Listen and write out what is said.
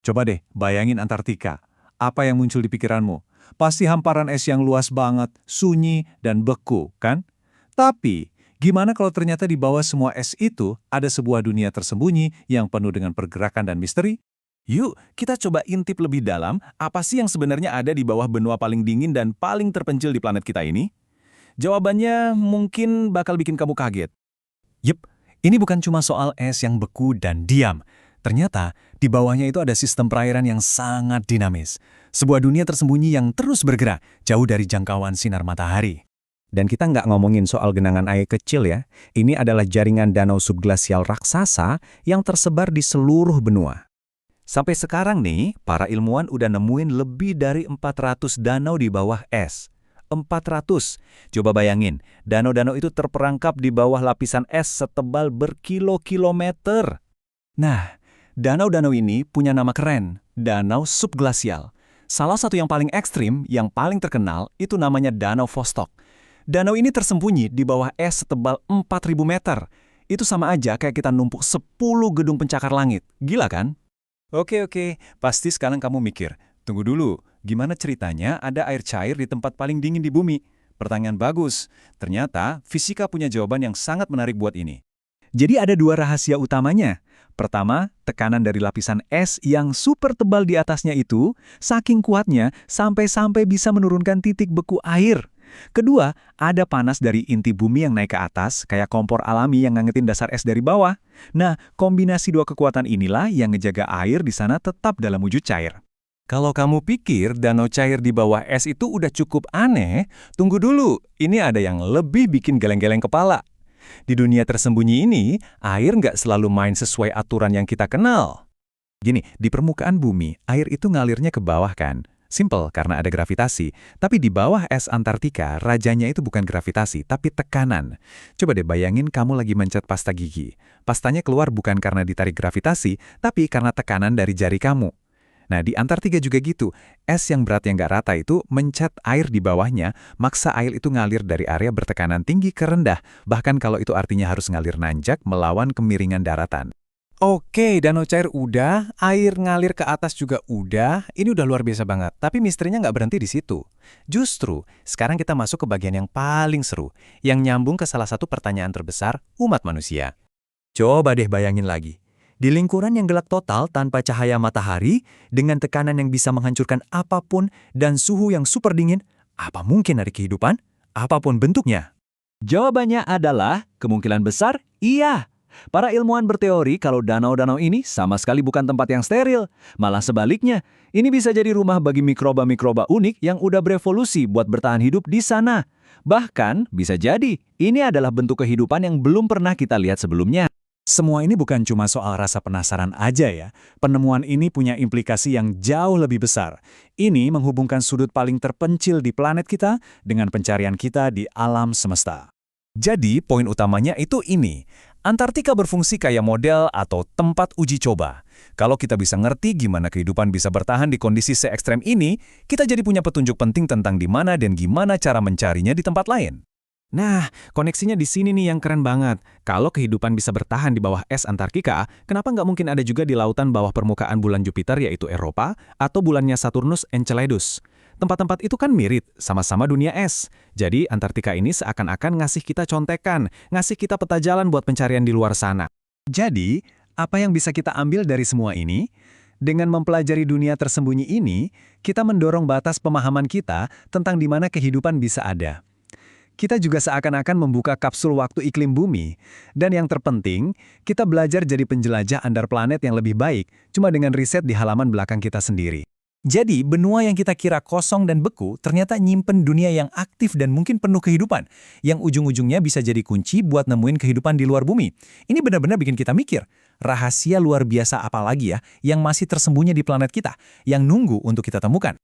Coba deh bayangin Antartika. Apa yang muncul di pikiranmu? Pasti hamparan es yang luas banget, sunyi, dan beku, kan? Tapi, gimana kalau ternyata di bawah semua es itu ada sebuah dunia tersembunyi yang penuh dengan pergerakan dan misteri? Yuk, kita coba intip lebih dalam apa sih yang sebenarnya ada di bawah benua paling dingin dan paling terpencil di planet kita ini? Jawabannya mungkin bakal bikin kamu kaget. Yep, ini bukan cuma soal es yang beku dan diam. Ternyata, di bawahnya itu ada sistem perairan yang sangat dinamis. Sebuah dunia tersembunyi yang terus bergerak, jauh dari jangkauan sinar matahari. Dan kita nggak ngomongin soal genangan air kecil ya. Ini adalah jaringan danau subglasial raksasa yang tersebar di seluruh benua. Sampai sekarang nih, para ilmuwan udah nemuin lebih dari 400 danau di bawah es. 400. Coba bayangin, danau-danau itu terperangkap di bawah lapisan es setebal berkilo-kilometer. Nah, danau-danau ini punya nama keren, danau subglasial. Salah satu yang paling ekstrim, yang paling terkenal, itu namanya Danau Vostok. Danau ini tersembunyi di bawah es setebal 4.000 meter. Itu sama aja kayak kita numpuk 10 gedung pencakar langit. Gila kan? Oke, pasti sekarang kamu mikir, tunggu dulu, gimana ceritanya ada air cair di tempat paling dingin di bumi? Pertanyaan bagus. Ternyata, fisika punya jawaban yang sangat menarik buat ini. Jadi ada dua rahasia utamanya. Pertama, tekanan dari lapisan es yang super tebal di atasnya itu, saking kuatnya sampai-sampai bisa menurunkan titik beku air. Kedua, ada panas dari inti bumi yang naik ke atas, kayak kompor alami yang ngangetin dasar es dari bawah. Nah, kombinasi dua kekuatan inilah yang ngejaga air di sana tetap dalam wujud cair. Kalau kamu pikir danau cair di bawah es itu udah cukup aneh, tunggu dulu, ini ada yang lebih bikin geleng-geleng kepala. Di dunia tersembunyi ini, air nggak selalu main sesuai aturan yang kita kenal. Gini, di permukaan bumi, air itu ngalirnya ke bawah kan? Simple, karena ada gravitasi. Tapi di bawah es Antartika, rajanya itu bukan gravitasi, tapi tekanan. Coba deh bayangin kamu lagi mencet pasta gigi. Pastanya keluar bukan karena ditarik gravitasi, tapi karena tekanan dari jari kamu. Nah, di Antartika juga gitu. Es yang berat yang nggak rata itu mencet air di bawahnya, maksa air itu ngalir dari area bertekanan tinggi ke rendah, bahkan kalau itu artinya harus ngalir nanjak melawan kemiringan daratan. Oke, danau cair udah, air ngalir ke atas juga udah, ini udah luar biasa banget. Tapi misterinya nggak berhenti di situ. Justru, sekarang kita masuk ke bagian yang paling seru, yang nyambung ke salah satu pertanyaan terbesar umat manusia. Coba deh bayangin lagi. Di lingkuran yang gelap total tanpa cahaya matahari, dengan tekanan yang bisa menghancurkan apapun dan suhu yang super dingin, apa mungkin ada kehidupan? Apapun bentuknya? Jawabannya adalah kemungkinan besar iya. Para ilmuwan berteori kalau danau-danau ini sama sekali bukan tempat yang steril. Malah sebaliknya, ini bisa jadi rumah bagi mikroba-mikroba unik yang udah berevolusi buat bertahan hidup di sana. Bahkan, bisa jadi, ini adalah bentuk kehidupan yang belum pernah kita lihat sebelumnya. Semua ini bukan cuma soal rasa penasaran aja ya. Penemuan ini punya implikasi yang jauh lebih besar. Ini menghubungkan sudut paling terpencil di planet kita dengan pencarian kita di alam semesta. Jadi, poin utamanya itu ini. Antartika berfungsi kayak model atau tempat uji coba. Kalau kita bisa ngerti gimana kehidupan bisa bertahan di kondisi se-ekstrem ini, kita jadi punya petunjuk penting tentang di mana dan gimana cara mencarinya di tempat lain. Nah, koneksinya di sini nih yang keren banget. Kalau kehidupan bisa bertahan di bawah es Antartika, kenapa nggak mungkin ada juga di lautan bawah permukaan bulan Jupiter yaitu Eropa, atau bulannya Saturnus Enceladus? Tempat-tempat itu kan mirip, sama-sama dunia es. Jadi Antartika ini seakan-akan ngasih kita contekan, ngasih kita peta jalan buat pencarian di luar sana. Jadi, apa yang bisa kita ambil dari semua ini? Dengan mempelajari dunia tersembunyi ini, kita mendorong batas pemahaman kita tentang di mana kehidupan bisa ada. Kita juga seakan-akan membuka kapsul waktu iklim bumi. Dan yang terpenting, kita belajar jadi penjelajah antar planet yang lebih baik, cuma dengan riset di halaman belakang kita sendiri. Jadi, benua yang kita kira kosong dan beku ternyata nyimpen dunia yang aktif dan mungkin penuh kehidupan, yang ujung-ujungnya bisa jadi kunci buat nemuin kehidupan di luar bumi. Ini benar-benar bikin kita mikir, rahasia luar biasa apa lagi ya yang masih tersembunyi di planet kita, yang nunggu untuk kita temukan.